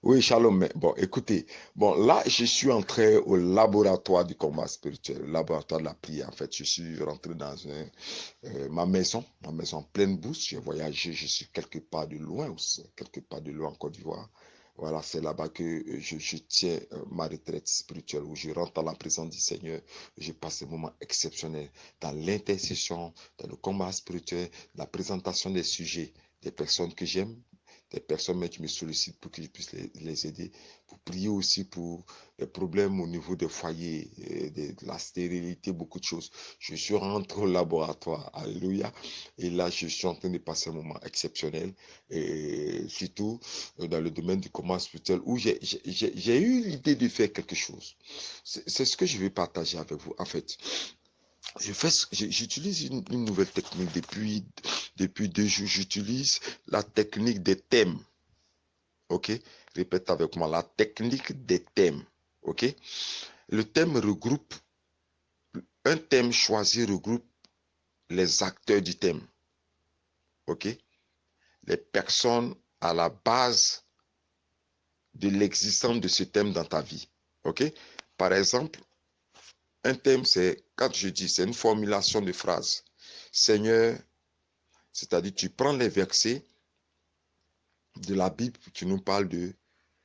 Oui, shalom. Mais bon, écoutez, bon, là, je suis entré au laboratoire du combat spirituel, le laboratoire de la prière. En fait, je suis rentré dans ma maison pleine bourse. J'ai voyagé, je suis quelque part de loin aussi, quelque part de loin en Côte d'Ivoire. Voilà, c'est là-bas que je tiens ma retraite spirituelle, où je rentre dans la présence du Seigneur. Je passe des moments exceptionnels dans l'intercession, dans le combat spirituel, la présentation des sujets, des personnes que j'aime, des personnes même qui me sollicitent pour que je puisse les aider, pour prier aussi pour les problèmes au niveau des foyers, de la stérilité, beaucoup de choses. Je suis rentré au laboratoire, alléluia, et là je suis en train de passer un moment exceptionnel, et surtout dans le domaine du commerce spirituel, où j'ai eu l'idée de faire quelque chose. C'est ce que je vais partager avec vous. En fait, j'utilise une nouvelle technique depuis 2 jours. J'utilise la technique des thèmes. OK? Répète avec moi, la technique des thèmes. OK? Le thème regroupe, un thème choisi regroupe les acteurs du thème. OK? Les personnes à la base de l'existence de ce thème dans ta vie. OK? Par exemple, un thème, c'est, quand je dis, c'est une formulation de phrase. Seigneur, c'est-à-dire, tu prends les versets de la Bible qui nous parlent de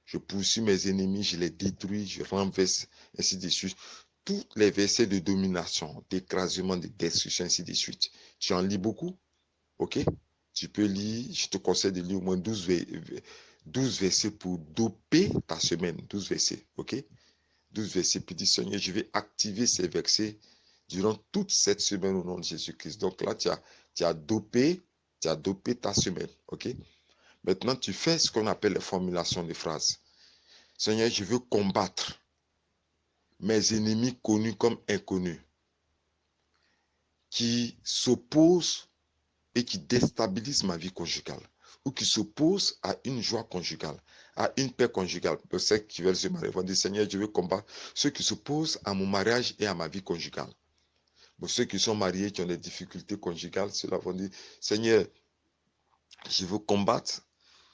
je poursuis mes ennemis, je les détruis, je renverse, ainsi de suite. Tous les versets de domination, d'écrasement, de destruction, ainsi de suite. Tu en lis beaucoup, ok? Tu peux lire, je te conseille de lire au moins 12 versets pour doper ta semaine. 12 versets, ok? 12 versets, puis dis, Seigneur, je vais activer ces versets durant toute cette semaine au nom de Jésus-Christ. Donc là, tu as dopé ta semaine, ok? Maintenant, tu fais ce qu'on appelle les formulations de phrases. Seigneur, je veux combattre mes ennemis connus comme inconnus, qui s'opposent et qui déstabilisent ma vie conjugale, ou qui s'opposent à une joie conjugale, à une paix conjugale. Pour ceux qui veulent se marier vont dire, Seigneur, je veux combattre ceux qui s'opposent à mon mariage et à ma vie conjugale. Pour ceux qui sont mariés, qui ont des difficultés conjugales, ceux-là vont dire, Seigneur, je veux combattre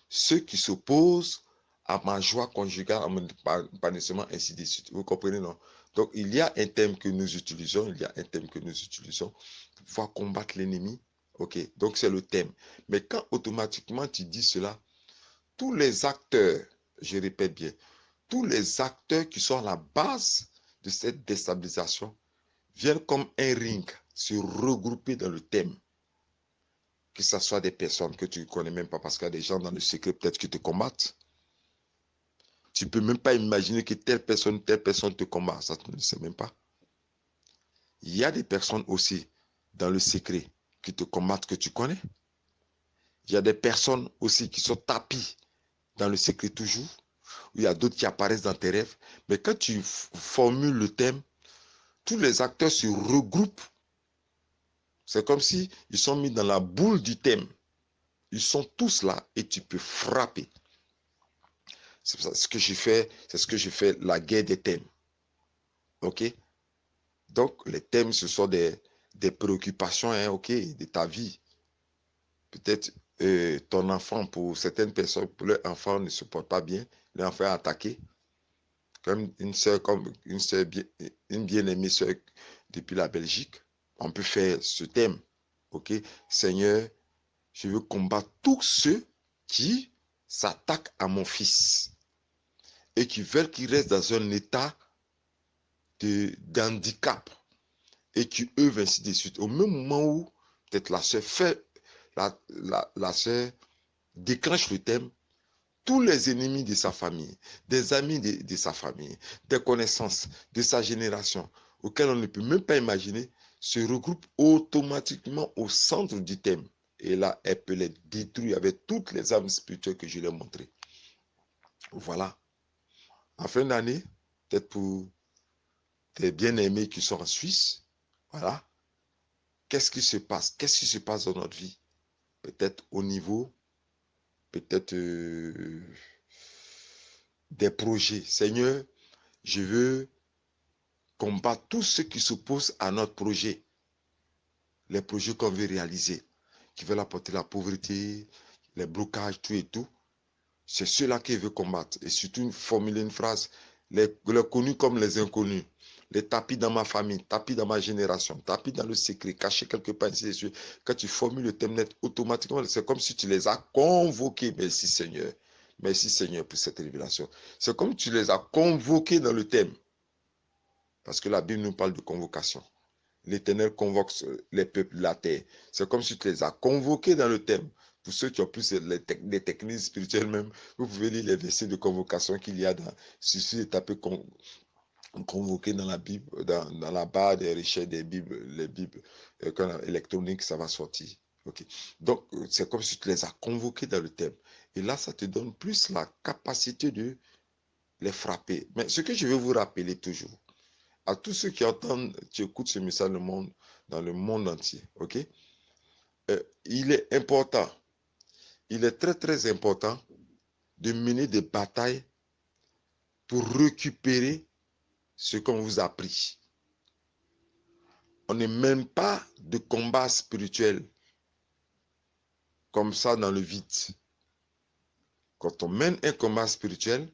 ceux qui s'opposent à ma joie conjugale, à mon épanouissement, ainsi de suite. Vous comprenez, non? Donc, il y a un thème que nous utilisons, pour pouvoir combattre l'ennemi. OK, donc c'est le thème. Mais quand automatiquement tu dis cela, tous les acteurs, je répète bien, tous les acteurs qui sont à la base de cette déstabilisation viennent comme un ring se regrouper dans le thème. Que ce soit des personnes que tu ne connais même pas, parce qu'il y a des gens dans le secret peut-être qui te combattent. Tu ne peux même pas imaginer que telle personne te combat. Ça, tu ne le sais même pas. Il y a des personnes aussi dans le secret qui te combattent que tu connais. Il y a des personnes aussi qui sont tapis dans le secret toujours. Il y a d'autres qui apparaissent dans tes rêves. Mais quand tu formules le thème, tous les acteurs se regroupent. C'est comme si ils sont mis dans la boule du thème. Ils sont tous là et tu peux frapper. C'est ce que j'ai fait. C'est ce que j'ai fait, la guerre des thèmes. OK? Donc, les thèmes, ce sont des préoccupations, hein, ok, de ta vie. Peut-être ton enfant, pour certaines personnes, pour leur enfant ne se porte pas bien, leur enfant est attaqué, comme une soeur une bien-aimée soeur depuis la Belgique. On peut faire ce thème, ok, Seigneur, je veux combattre tous ceux qui s'attaquent à mon fils et qui veulent qu'il reste dans un état d'handicap et qui œuvrent ainsi de suite. Au même moment où peut-être la sœur la sœur déclenche le thème, tous les ennemis de sa famille, des amis de sa famille, des connaissances de sa génération, auxquels on ne peut même pas imaginer, se regroupent automatiquement au centre du thème. Et là, elle peut les détruire avec toutes les armes spirituelles que je lui ai montrées. Voilà. En fin d'année, peut-être pour tes bien-aimés qui sont en Suisse, voilà. Qu'est-ce qui se passe? Qu'est-ce qui se passe dans notre vie? Peut-être au niveau, peut-être des projets. Seigneur, je veux combattre tous ceux qui s'opposent à notre projet, les projets qu'on veut réaliser, qui veulent apporter la pauvreté, les blocages, tout et tout. C'est ceux-là qu'il veut combattre. Et surtout, formuler une phrase, les connus comme les inconnus, les tapis dans ma famille, tapis dans ma génération, tapis dans le secret, cachés quelque part, ainsi de suite. Quand tu formules le thème net, automatiquement, c'est comme si tu les as convoqués. Merci Seigneur. Merci Seigneur pour cette révélation. C'est comme tu les as convoqués dans le thème. Parce que la Bible nous parle de convocation. L'Éternel convoque les peuples de la terre. C'est comme si tu les as convoqués dans le thème. Pour ceux qui ont plus des techniques spirituelles même, vous pouvez lire les versets de convocation qu'il y a dans. Il suffit de taper convoqué dans la Bible, dans la barre des recherches des Bibles, les Bibles électroniques, ça va sortir. Okay. Donc, c'est comme si tu les as convoqués dans le thème. Et là, ça te donne plus la capacité de les frapper. Mais ce que je veux vous rappeler toujours, à tous ceux qui entendent, qui écoutent ce message dans le monde entier, ok? Il est important, il est très très important de mener des batailles pour récupérer ce qu'on vous a appris. On ne mène pas de combat spirituel comme ça dans le vide. Quand on mène un combat spirituel,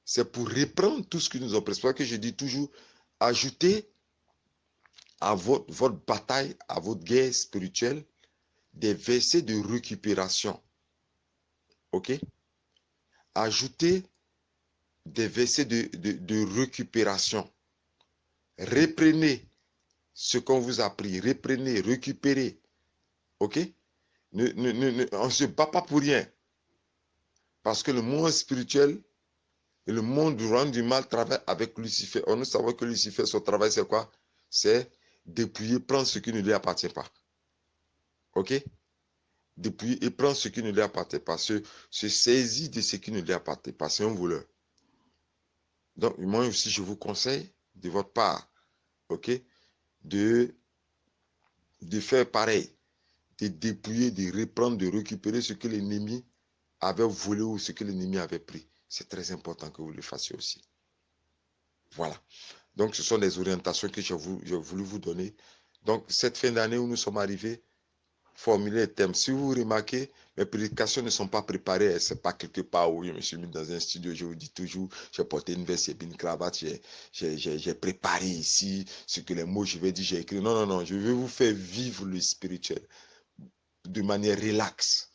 c'est pour reprendre tout ce que nous avons pris. C'est pour ça que je dis toujours, ajoutez à votre bataille, à votre guerre spirituelle, des versets de récupération. Ok? Ajoutez des versets de récupération. Reprenez ce qu'on vous a appris. Reprenez, récupérez. Ok? On ne se bat pas pour rien. Parce que le monde spirituel et le monde du royaume du mal travaille avec Lucifer. On nous savons que Lucifer, son travail, c'est quoi? C'est dépouiller, prendre ce qui ne lui appartient pas. Ok? Dépouiller et prendre ce qui ne lui appartient pas. Se saisir de ce qui ne lui appartient pas. C'est un voleur. Donc, moi aussi, je vous conseille, de votre part, ok, de faire pareil, de dépouiller, de reprendre, de récupérer ce que l'ennemi avait volé ou ce que l'ennemi avait pris. C'est très important que vous le fassiez aussi. Voilà. Donc, ce sont des orientations que j'ai voulu vous donner. Donc, cette fin d'année où nous sommes arrivés, formuler les thèmes. Si vous remarquez, mes prédications ne sont pas préparées. Ce n'est pas quelque part où je me suis mis dans un studio. Je vous dis toujours, j'ai porté une veste et une cravate. J'ai préparé ici ce que les mots je vais dire, j'ai écrit. Non, non, non. Je vais vous faire vivre le spirituel de manière relaxe.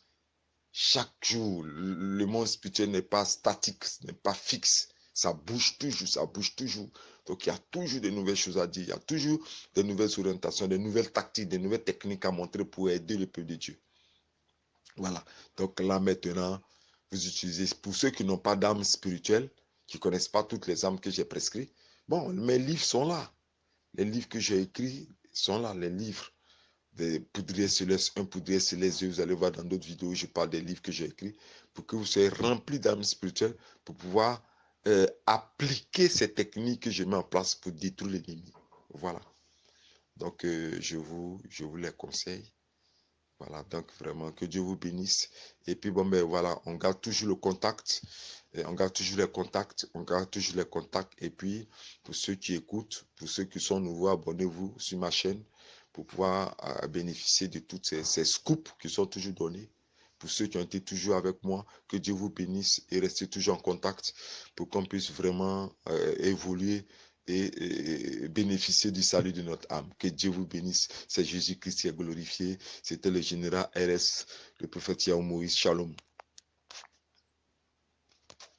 Chaque jour, le monde spirituel n'est pas statique, n'est pas fixe. Ça bouge toujours, ça bouge toujours. Donc, il y a toujours de nouvelles choses à dire. Il y a toujours de nouvelles orientations, de nouvelles tactiques, de nouvelles techniques à montrer pour aider le peuple de Dieu. Voilà. Donc là, maintenant, vous utilisez, pour ceux qui n'ont pas d'âme spirituelle, qui ne connaissent pas toutes les âmes que j'ai prescrites, bon, mes livres sont là. Les livres que j'ai écrits sont là, les livres des poudriers célestes, un poudrier céleste, vous allez voir dans d'autres vidéos, je parle des livres que j'ai écrits, pour que vous soyez remplis d'âme spirituelle, pour pouvoir appliquer ces techniques que je mets en place pour détruire l'ennemi. Voilà. Donc, je vous les conseille. Voilà, donc vraiment, que Dieu vous bénisse. Et puis, bon, ben voilà, on garde toujours le contact. On garde toujours les contacts. On garde toujours les contacts. Et puis, pour ceux qui écoutent, pour ceux qui sont nouveaux, abonnez-vous sur ma chaîne pour pouvoir bénéficier de toutes ces scoops qui sont toujours donnés. Pour ceux qui ont été toujours avec moi, que Dieu vous bénisse et restez toujours en contact pour qu'on puisse vraiment évoluer et bénéficier du salut de notre âme. Que Dieu vous bénisse. C'est Jésus-Christ qui est glorifié. C'était le général RS, le prophète Yahweh Moïse. Shalom.